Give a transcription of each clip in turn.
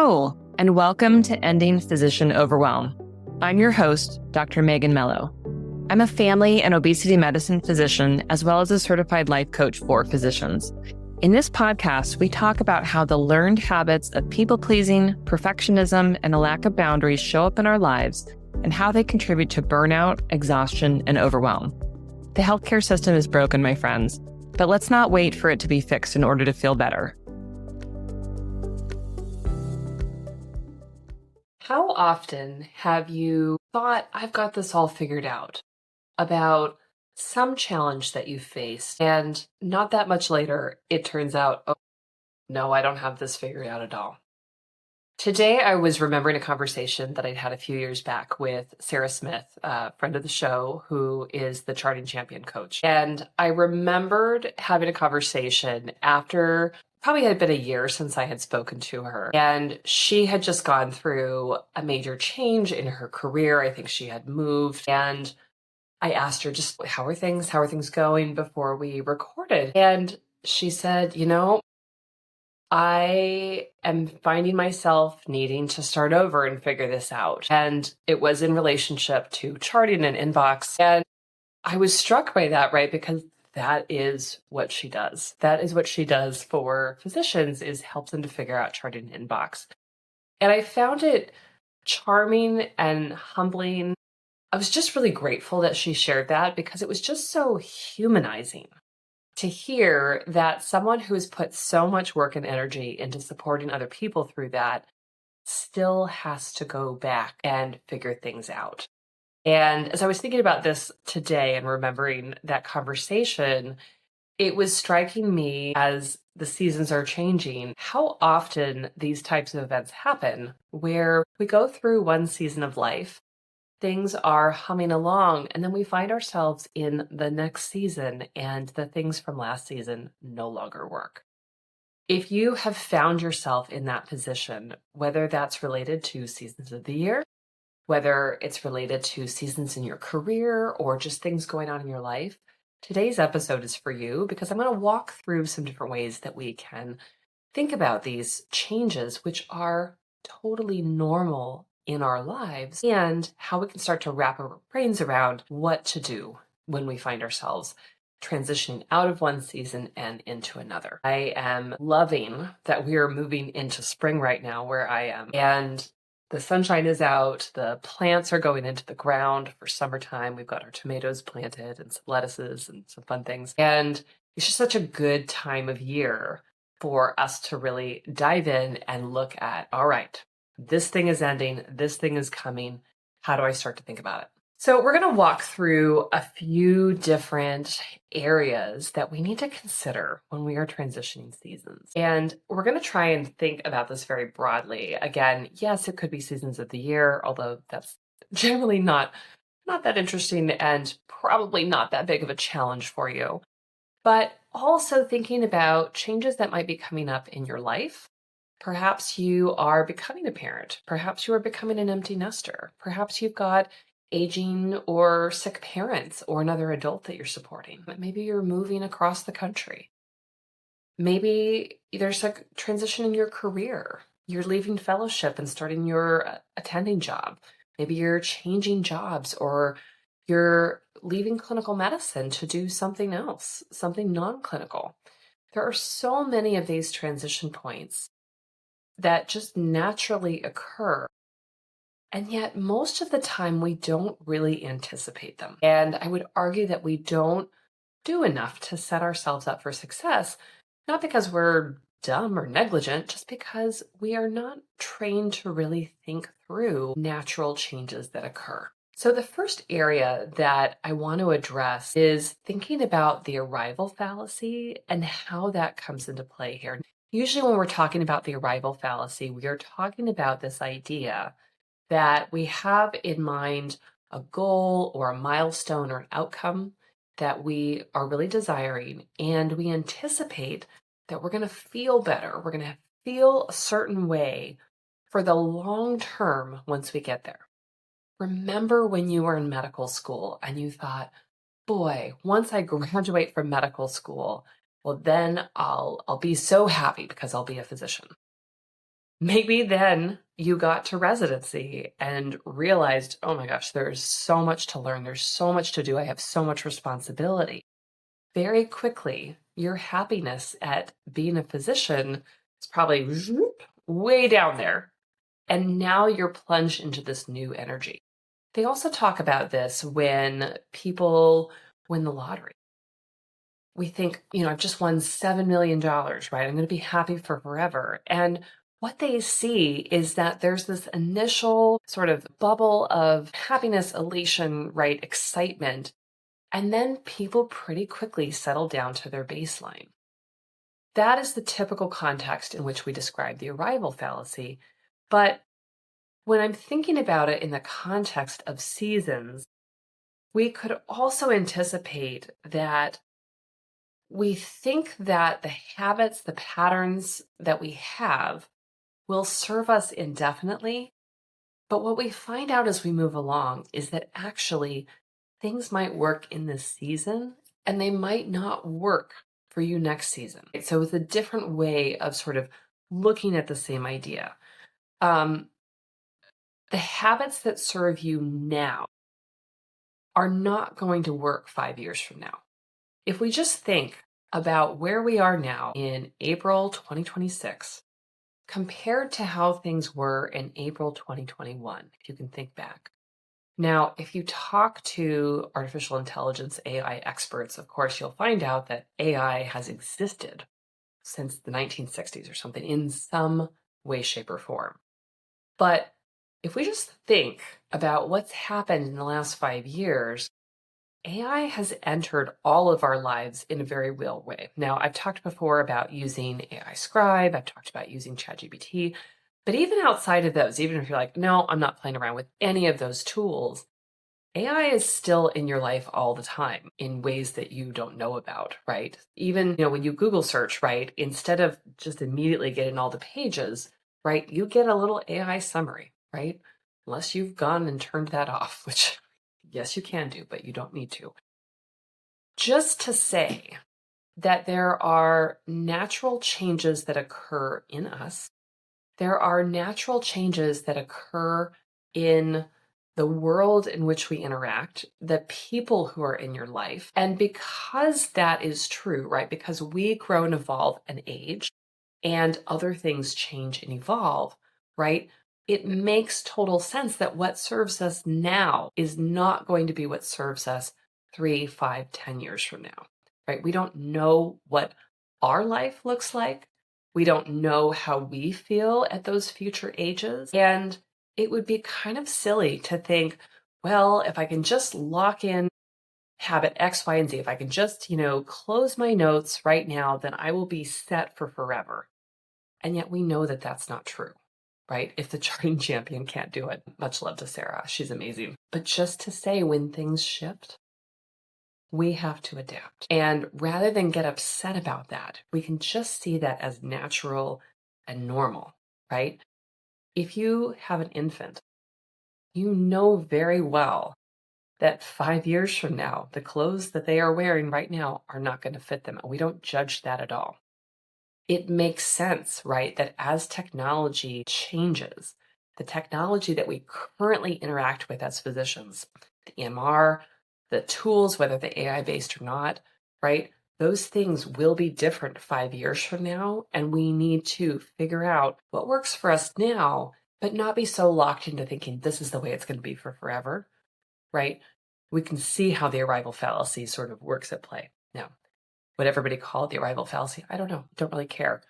Hello, and welcome to Ending Physician Overwhelm. I'm your host, Dr. Megan Mello. I'm a family and obesity medicine physician, as well as a certified life coach for physicians. In this podcast, we talk about how the learned habits of people-pleasing, perfectionism, and a lack of boundaries show up in our lives and how they contribute to burnout, exhaustion, and overwhelm. The healthcare system is broken, my friends, but let's not wait for it to be fixed in order to feel better. How often have you thought, I've got this all figured out, about some challenge that you faced, and not that much later, it turns out, oh, no, I don't have this figured out at all. Today, I was remembering a conversation that I'd had a few years back with Sarah Smith, a friend of the show, who is the charting champion coach. And I remembered having a conversation after probably had been a year since I had spoken to her. And she had just gone through a major change in her career. I think she had moved. And I asked her just, how are things going before we recorded? And she said, I am finding myself needing to start over and figure this out. And it was in relationship to charting an inbox. And I was struck by that, right? Because that is what she does. That is what she does for physicians, is helps them to figure out charting an inbox. And I found it charming and humbling. I was just really grateful that she shared that, because it was just so humanizing to hear that someone who has put so much work and energy into supporting other people through that still has to go back and figure things out. And as I was thinking about this today and remembering that conversation, it was striking me, as the seasons are changing, how often these types of events happen, where we go through one season of life, things are humming along, and then we find ourselves in the next season, and the things from last season no longer work. If you have found yourself in that position, whether that's related to seasons of the year, whether it's related to seasons in your career, or just things going on in your life, today's episode is for you, because I'm going to walk through some different ways that we can think about these changes, which are totally normal in our lives, and how we can start to wrap our brains around what to do when we find ourselves transitioning out of one season and into another. I am loving that we are moving into spring right now where I am, and the sunshine is out, the plants are going into the ground for summertime. We've got our tomatoes planted and some lettuces and some fun things. And it's just such a good time of year for us to really dive in and look at, all right, this thing is ending, this thing is coming. How do I start to think about it? So we're going to walk through a few different areas that we need to consider when we are transitioning seasons. And we're going to try and think about this very broadly. Again, yes, it could be seasons of the year, although that's generally not that interesting and probably not that big of a challenge for you. But also thinking about changes that might be coming up in your life. Perhaps you are becoming a parent. Perhaps you are becoming an empty nester. Perhaps you've got aging or sick parents or another adult that you're supporting. Maybe you're moving across the country. Maybe there's a transition in your career. You're leaving fellowship and starting your attending job. Maybe you're changing jobs, or you're leaving clinical medicine to do something else, something non-clinical. There are so many of these transition points that just naturally occur. And yet, most of the time, we don't really anticipate them. And I would argue that we don't do enough to set ourselves up for success, not because we're dumb or negligent, just because we are not trained to really think through natural changes that occur. So the first area that I want to address is thinking about the arrival fallacy and how that comes into play here. Usually when we're talking about the arrival fallacy, we are talking about this idea that we have in mind a goal or a milestone or an outcome that we are really desiring, and we anticipate that we're going to feel better. We're going to feel a certain way for the long term once we get there. Remember when you were in medical school and you thought, boy, once I graduate from medical school, well, then I'll be so happy because I'll be a physician. Maybe then you got to residency and realized, oh my gosh, there's so much to learn. There's so much to do. I have so much responsibility. Very quickly, your happiness at being a physician is probably way down there. And now you're plunged into this new energy. They also talk about this when people win the lottery. We think, I've just won $7 million, right? I'm going to be happy for forever. And what they see is that there's this initial sort of bubble of happiness, elation, right? Excitement. And then people pretty quickly settle down to their baseline. That is the typical context in which we describe the arrival fallacy. But when I'm thinking about it in the context of seasons, we could also anticipate that we think that the habits, the patterns that we have will serve us indefinitely. But what we find out as we move along is that actually things might work in this season and they might not work for you next season. So it's a different way of sort of looking at the same idea. The habits that serve you now are not going to work 5 years from now. If we just think about where we are now in April 2026, compared to how things were in April 2021, if you can think back. Now, if you talk to artificial intelligence AI experts, of course, you'll find out that AI has existed since the 1960s or something in some way, shape, or form. But if we just think about what's happened in the last 5 years, AI has entered all of our lives in a very real way. Now, I've talked before about using AI Scribe. I've talked about using ChatGPT. But even outside of those, even if you're like, no, I'm not playing around with any of those tools, AI is still in your life all the time in ways that you don't know about, right? Even, when you Google search, right, instead of just immediately getting all the pages, right, you get a little AI summary, right? Unless you've gone and turned that off, which yes, you can do, but you don't need to. Just to say that there are natural changes that occur in us. There are natural changes that occur in the world in which we interact, the people who are in your life. And because that is true, right? Because we grow and evolve and age and other things change and evolve, right? It makes total sense that what serves us now is not going to be what serves us 3, 5, 10 years from now, right? We don't know what our life looks like. We don't know how we feel at those future ages. And it would be kind of silly to think, well, if I can just lock in habit X, Y, and Z, if I can just, close my notes right now, then I will be set for forever. And yet we know that that's not true, right? If the charting champion can't do it, much love to Sarah. She's amazing. But just to say, when things shift, we have to adapt. And rather than get upset about that, we can just see that as natural and normal, right? If you have an infant, you know very well that 5 years from now, the clothes that they are wearing right now are not going to fit them. And we don't judge that at all. It makes sense, right, that as technology changes, the technology that we currently interact with as physicians, the EMR, the tools, whether they're AI-based or not, right, those things will be different 5 years from now. And we need to figure out what works for us now, but not be so locked into thinking this is the way it's going to be for forever, right? We can see how the arrival fallacy sort of works at play. Now, would everybody call it the arrival fallacy? I don't know. Don't really care.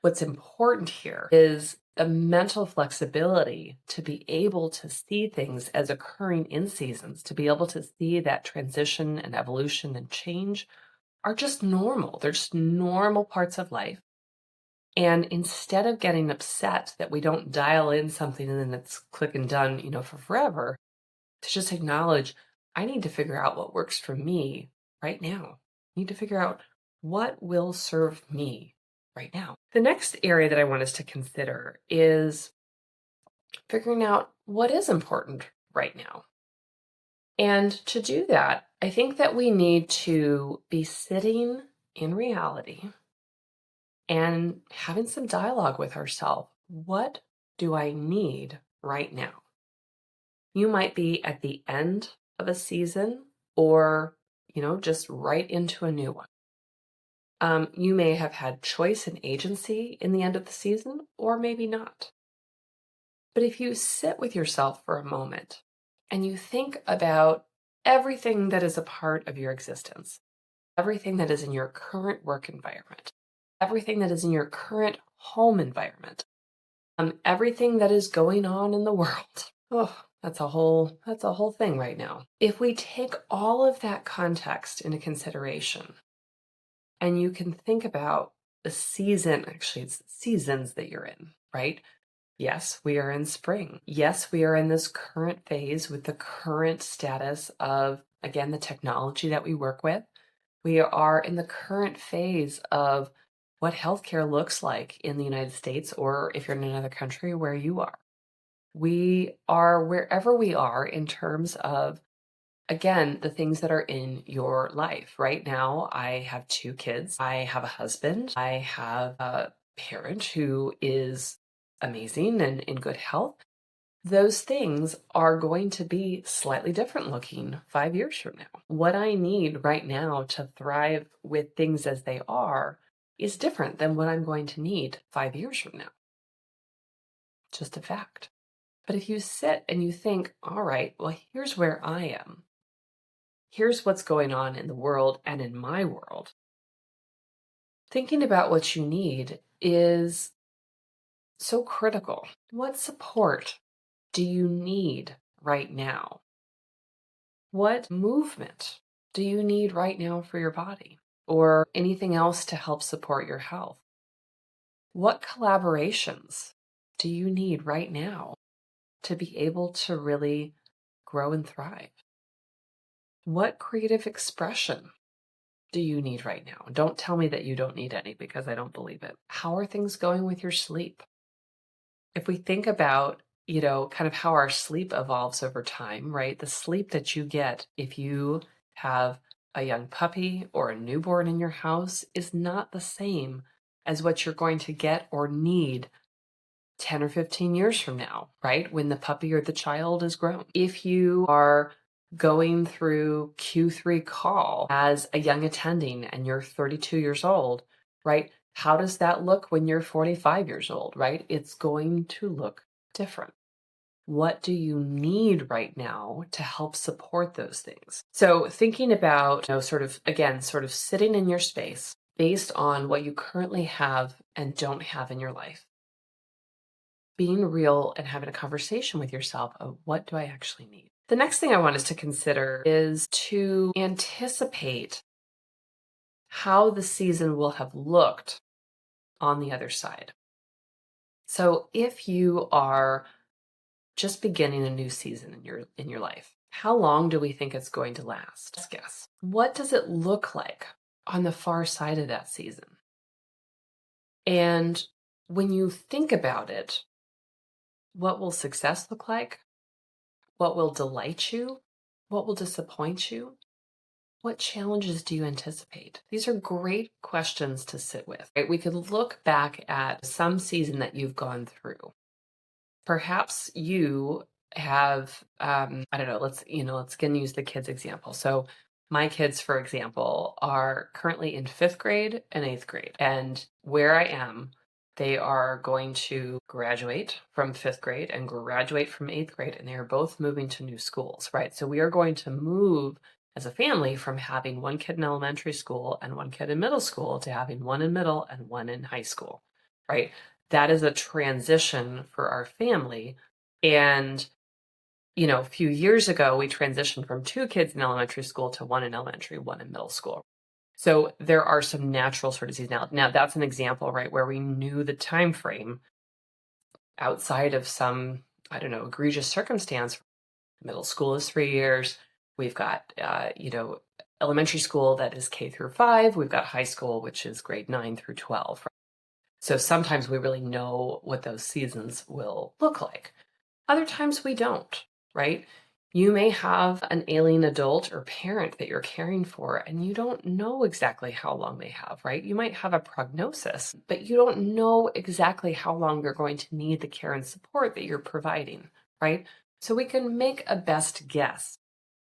What's important here is the mental flexibility to be able to see things as occurring in seasons, to be able to see that transition and evolution and change are just normal. They're just normal parts of life. And instead of getting upset that we don't dial in something and then it's click and done, for forever, to just acknowledge, I need to figure out what works for me right now. I need to figure out what will serve me right now. The next area that I want us to consider is figuring out what is important right now. And to do that, I think that we need to be sitting in reality and having some dialogue with ourselves what do I need right now? You might be at the end of a season or, just right into a new one. You may have had choice and agency in the end of the season, or maybe not. But if you sit with yourself for a moment and you think about everything that is a part of your existence, everything that is in your current work environment, everything that is in your current home environment, everything that is going on in the world. Oh, that's a whole thing right now. If we take all of that context into consideration, and you can think about the season, actually it's seasons that you're in, right? Yes, we are in spring. Yes, we are in this current phase with the current status of, again, the technology that we work with. We are in the current phase of what healthcare looks like in the United States, or if you're in another country, where you are. We are wherever we are in terms of, again, the things that are in your life. Right now, I have 2 kids. I have a husband. I have a parent who is amazing and in good health. Those things are going to be slightly different looking 5 years from now. What I need right now to thrive with things as they are is different than what I'm going to need 5 years from now. Just a fact. But if you sit and you think, all right, well, here's where I am. Here's what's going on in the world and in my world. Thinking about what you need is so critical. What support do you need right now? What movement do you need right now for your body or anything else to help support your health? What collaborations do you need right now to be able to really grow and thrive? What creative expression do you need right now? Don't tell me that you don't need any, because I don't believe it. How are things going with your sleep? If we think about, kind of how our sleep evolves over time, right? The sleep that you get if you have a young puppy or a newborn in your house is not the same as what you're going to get or need 10 or 15 years from now, right? When the puppy or the child is grown. If you are going through Q3 call as a young attending and you're 32 years old, right? How does that look when you're 45 years old, right? It's going to look different. What do you need right now to help support those things? So thinking about, sort of sitting in your space based on what you currently have and don't have in your life. Being real and having a conversation with yourself of, what do I actually need? The next thing I want us to consider is to anticipate how the season will have looked on the other side. So if you are just beginning a new season in your life, how long do we think it's going to last? Let's guess. What does it look like on the far side of that season? And when you think about it, what will success look like? What will delight you? What will disappoint you? What challenges do you anticipate? These are great questions to sit with. Right? We could look back at some season that you've gone through. Perhaps you have, I don't know, let's again use the kids example. So my kids, for example, are currently in 5th grade and 8th grade. And where I am, they are going to graduate from 5th grade and graduate from 8th grade, and they are both moving to new schools, right? So we are going to move as a family from having one kid in elementary school and one kid in middle school to having one in middle and one in high school, right? That is a transition for our family. And, a few years ago, we transitioned from 2 kids in elementary school to one in elementary, one in middle school. So there are some natural sort of seasonality. Now, that's an example, right, where we knew the time frame outside of some, I don't know, egregious circumstance. Middle school is 3 years. We've got, elementary school that is K through 5. We've got high school, which is grade 9 through 12. Right? So sometimes we really know what those seasons will look like. Other times we don't, right? You may have an ailing adult or parent that you're caring for, and you don't know exactly how long they have, right? You might have a prognosis, but you don't know exactly how long they're going to need the care and support that you're providing, right? So we can make a best guess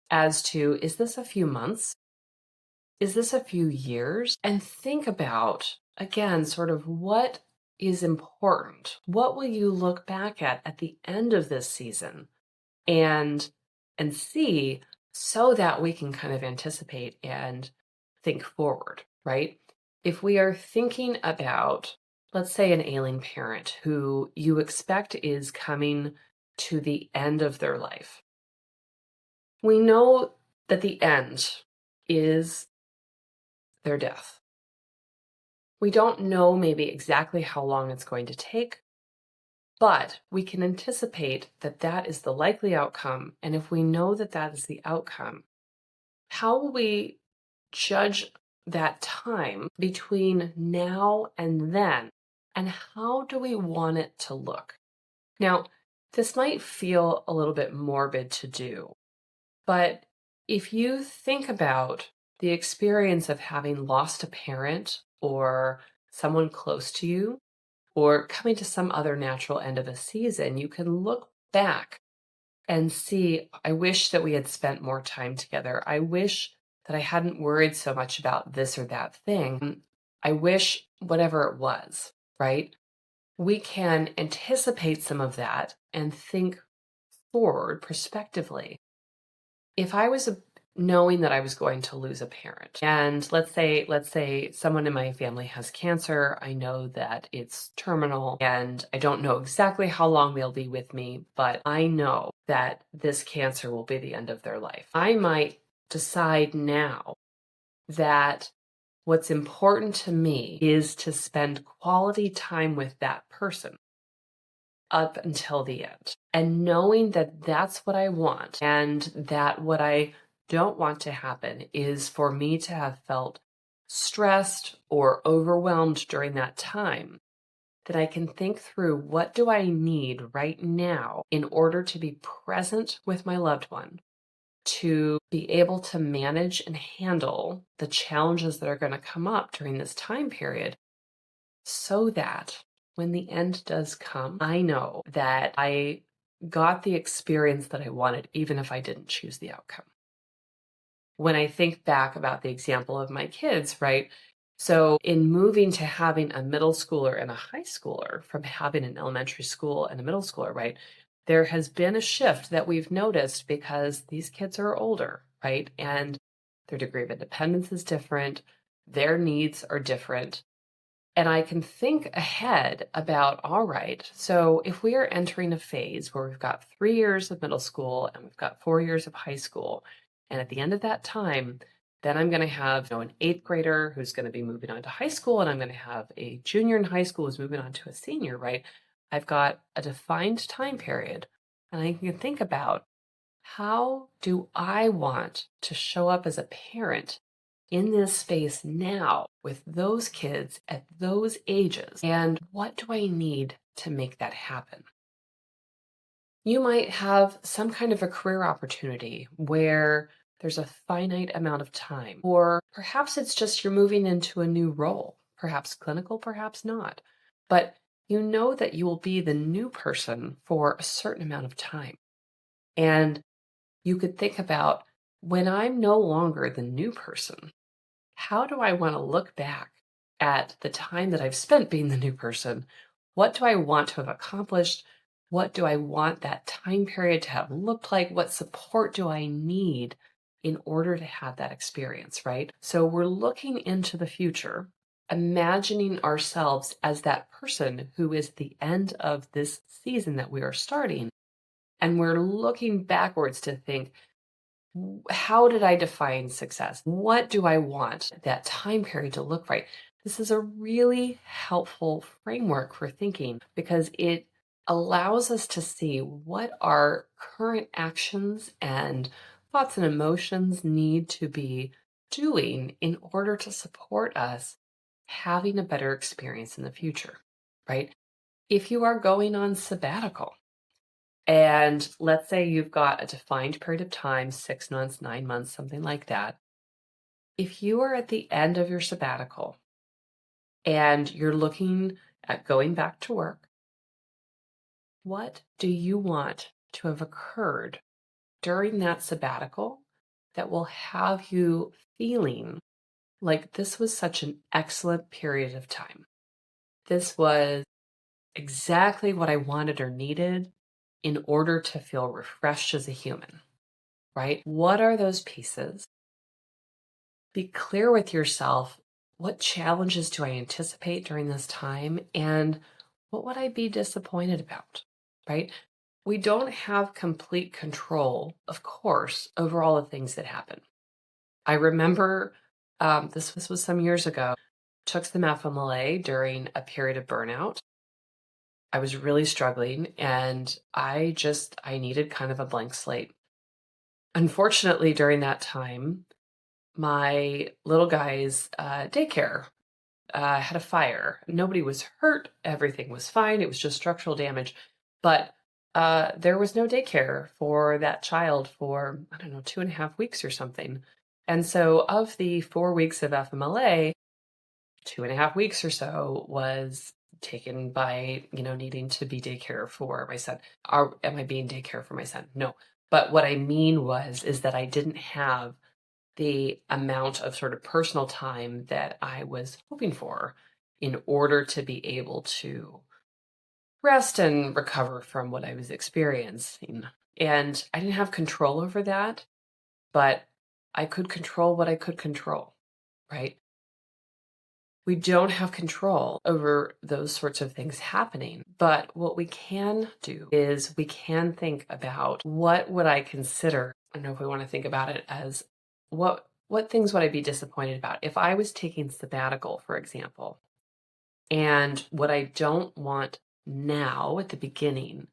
as to, is this a few months? Is this a few years? And think about, again, sort of what is important. What will you look back at the end of this season and see, so that we can kind of anticipate and think forward, right? If we are thinking about, let's say, an ailing parent who you expect is coming to the end of their life, we know that the end is their death. We don't know maybe exactly how long it's going to take, but we can anticipate that that is the likely outcome. And if we know that that is the outcome, how will we judge that time between now and then? And how do we want it to look? Now, this might feel a little bit morbid to do, but if you think about the experience of having lost a parent or someone close to you, or coming to some other natural end of a season, you can look back and see, I wish that we had spent more time together. I wish that I hadn't worried so much about this or that thing. I wish whatever it was, right? We can anticipate some of that and think forward prospectively. If I was knowing that I was going to lose a parent, and let's say someone in my family has cancer, I know that it's terminal, and I don't know exactly how long they'll be with me, but I know that this cancer will be the end of their life. I might decide now that what's important to me is to spend quality time with that person up until the end. And knowing that that's what I want, and that what I don't want to happen is for me to have felt stressed or overwhelmed during that time, that I can think through, what do I need right now in order to be present with my loved one, to be able to manage and handle the challenges that are going to come up during this time period, so that when the end does come, I know that I got the experience that I wanted, even if I didn't choose the outcome. When I think back about the example of my kids, right? So in moving to having a middle schooler and a high schooler, from having an elementary school and a middle schooler, right? There has been a shift that we've noticed because these kids are older, right? And their degree of independence is different. Their needs are different. And I can think ahead about, all right, so if we are entering a phase where we've got 3 years of middle school and we've got 4 years of high school, and at the end of that time, then I'm going to have, an eighth grader who's going to be moving on to high school, and I'm going to have a junior in high school who's moving on to a senior, right? I've got a defined time period, and I can think about, how do I want to show up as a parent in this space now with those kids at those ages? And what do I need to make that happen? You might have some kind of a career opportunity where there's a finite amount of time, or perhaps it's just you're moving into a new role, perhaps clinical, perhaps not. But you know that you will be the new person for a certain amount of time. And you could think about, when I'm no longer the new person, how do I want to look back at the time that I've spent being the new person? What do I want to have accomplished? What do I want that time period to have looked like? What support do I need in order to have that experience, right? So we're looking into the future, imagining ourselves as that person who is the end of this season that we are starting. And we're looking backwards to think, how did I define success? What do I want that time period to look like? This is a really helpful framework for thinking, because it allows us to see what our current actions and thoughts and emotions need to be doing in order to support us having a better experience in the future, right? If you are going on sabbatical, And let's say you've got a defined period of time, 6 months, 9 months, something like that. If you are at the end of your sabbatical and you're looking at going back to work, what do you want to have occurred during that sabbatical that will have you feeling like this was such an excellent period of time? This was exactly what I wanted or needed in order to feel refreshed as a human, right? What are those pieces? Be clear with yourself. What challenges do I anticipate during this time? And what would I be disappointed about, right? We don't have complete control, of course, over all the things that happen. I remember this was some years ago, took some FMLA during a period of burnout. I was really struggling and I needed kind of a blank slate. Unfortunately, during that time, my little guy's daycare had a fire. Nobody was hurt. Everything was fine. It was just structural damage. But there was no daycare for that child for, I don't know, 2.5 weeks or something. And so, of the 4 weeks of FMLA, 2.5 weeks or so was taken by, needing to be daycare for my son. Am I being daycare for my son? No. But what I mean is that I didn't have the amount of sort of personal time that I was hoping for in order to be able to rest and recover from what I was experiencing. And I didn't have control over that, but I could control what I could control, right? We don't have control over those sorts of things happening, but what we can do is we can think about what would I consider. I don't know if we want to think about it as what things would I be disappointed about if I was taking sabbatical, for example, and what I don't want now at the beginning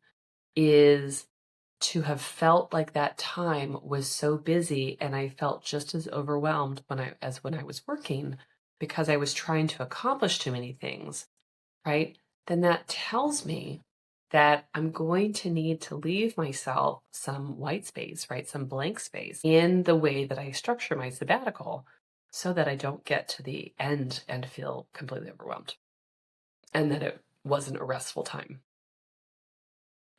is to have felt like that time was so busy and I felt just as overwhelmed when I was working because I was trying to accomplish too many things, right? Then that tells me that I'm going to need to leave myself some white space, right? Some blank space in the way that I structure my sabbatical so that I don't get to the end and feel completely overwhelmed and that it wasn't a restful time.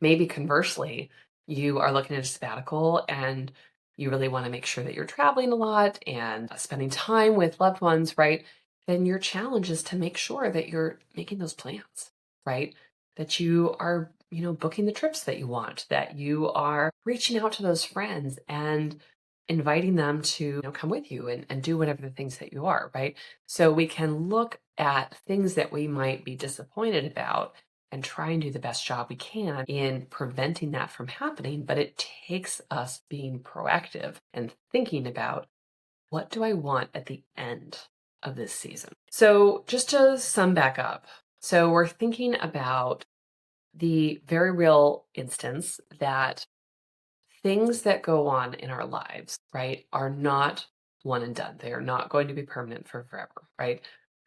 Maybe conversely, you are looking at a sabbatical and you really want to make sure that you're traveling a lot and spending time with loved ones, right? Then your challenge is to make sure that you're making those plans, right? That you are, booking the trips that you want, that you are reaching out to those friends and inviting them to come with you and do whatever the things that you are, right? So we can look at things that we might be disappointed about and try and do the best job we can in preventing that from happening. But it takes us being proactive and thinking about what do I want at the end of this season? So just to sum back up, so we're thinking about the very real instance that things that go on in our lives, right, are not one and done. They are not going to be permanent for forever, right?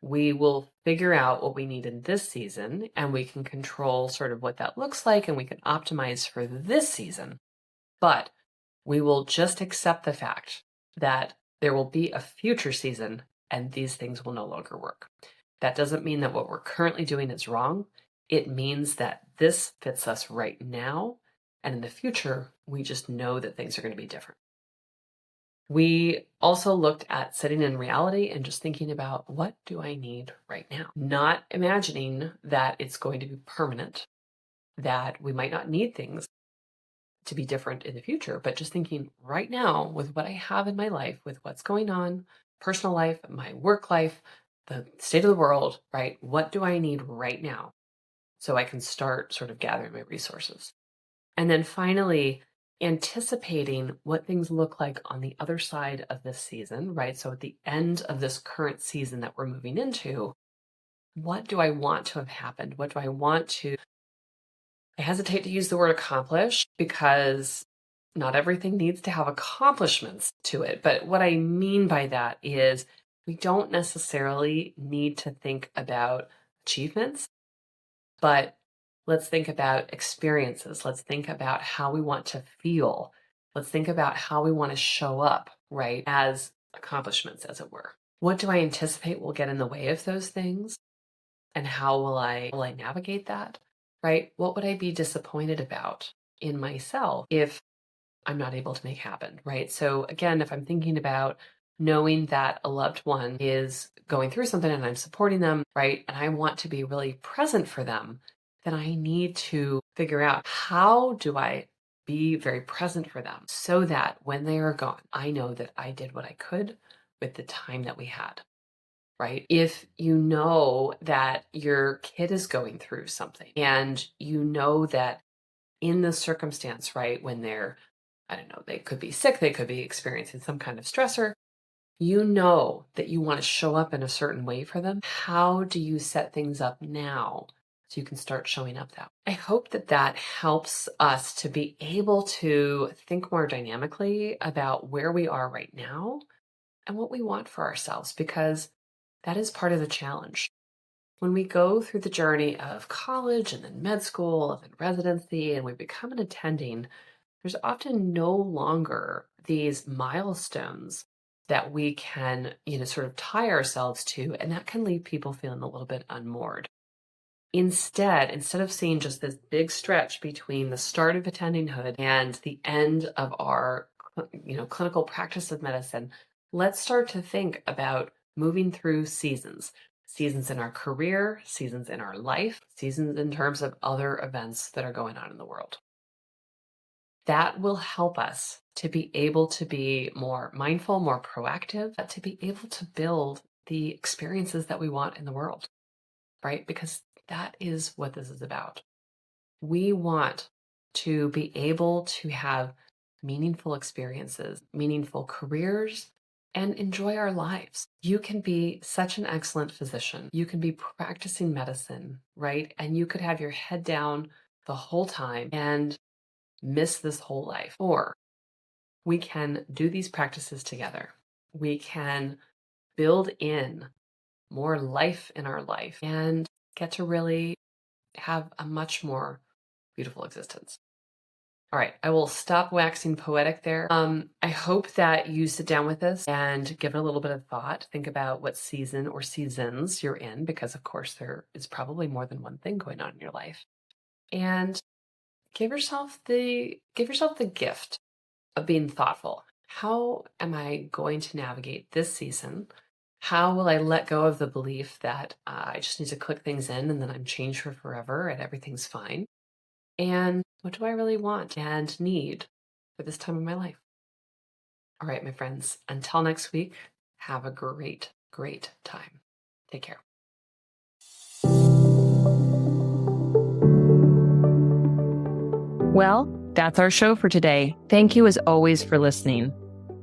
We will figure out what we need in this season and we can control sort of what that looks like and we can optimize for this season. But we will just accept the fact that there will be a future season and these things will no longer work. That doesn't mean that what we're currently doing is wrong. It means that this fits us right now. And in the future, we just know that things are going to be different. We also looked at sitting in reality and just thinking about what do I need right now? Not imagining that it's going to be permanent, that we might not need things to be different in the future, but just thinking right now with what I have in my life, with what's going on, personal life, my work life, the state of the world, right? What do I need right now so I can start sort of gathering my resources? And then finally, anticipating what things look like on the other side of this season, right? So at the end of this current season that we're moving into, what do I want to have happened? What do I want to I hesitate to use the word accomplish because not everything needs to have accomplishments to it. But what I mean by that is we don't necessarily need to think about achievements, but Let's think about experiences. Let's think about how we want to feel. Let's think about how we want to show up, right, as accomplishments, as it were. What do I anticipate will get in the way of those things? And how will I navigate that, right? What would I be disappointed about in myself if I'm not able to make happen, right? So again, if I'm thinking about knowing that a loved one is going through something and I'm supporting them, right? And I want to be really present for them, then I need to figure out, how do I be very present for them so that when they are gone, I know that I did what I could with the time that we had, right? If you know that your kid is going through something and you know that in the circumstance, right, when they're, I don't know, they could be sick, they could be experiencing some kind of stressor, you know that you want to show up in a certain way for them. How do you set things up now so you can start showing up that way? I hope that that helps us to be able to think more dynamically about where we are right now and what we want for ourselves, because that is part of the challenge. When we go through the journey of college and then med school and then residency and we become an attending, there's often no longer these milestones that we can, sort of tie ourselves to, and that can leave people feeling a little bit unmoored. Instead of seeing just this big stretch between the start of attendinghood and the end of our, clinical practice of medicine, let's start to think about moving through seasons in our career, seasons in our life, seasons in terms of other events that are going on in the world. That will help us to be able to be more mindful, more proactive, to be able to build the experiences that we want in the world, right? Because that is what this is about. We want to be able to have meaningful experiences, meaningful careers, and enjoy our lives. You can be such an excellent physician. You can be practicing medicine, right? And you could have your head down the whole time and miss this whole life. Or we can do these practices together. We can build in more life in our life and get to really have a much more beautiful existence. All right, I will stop waxing poetic there. I hope that you sit down with this and give it a little bit of thought. Think about what season or seasons you're in, because of course there is probably more than one thing going on in your life. And give yourself the gift of being thoughtful. How am I going to navigate this season? How will I let go of the belief that I just need to click things in and then I'm changed for forever and everything's fine? And what do I really want and need for this time of my life? All right, my friends, until next week, have a great, great time. Take care. Well, that's our show for today. Thank you as always for listening.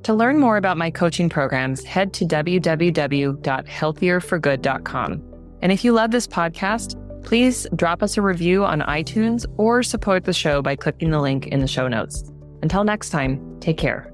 To learn more about my coaching programs, head to www.healthierforgood.com. And if you love this podcast, please drop us a review on iTunes or support the show by clicking the link in the show notes. Until next time, take care.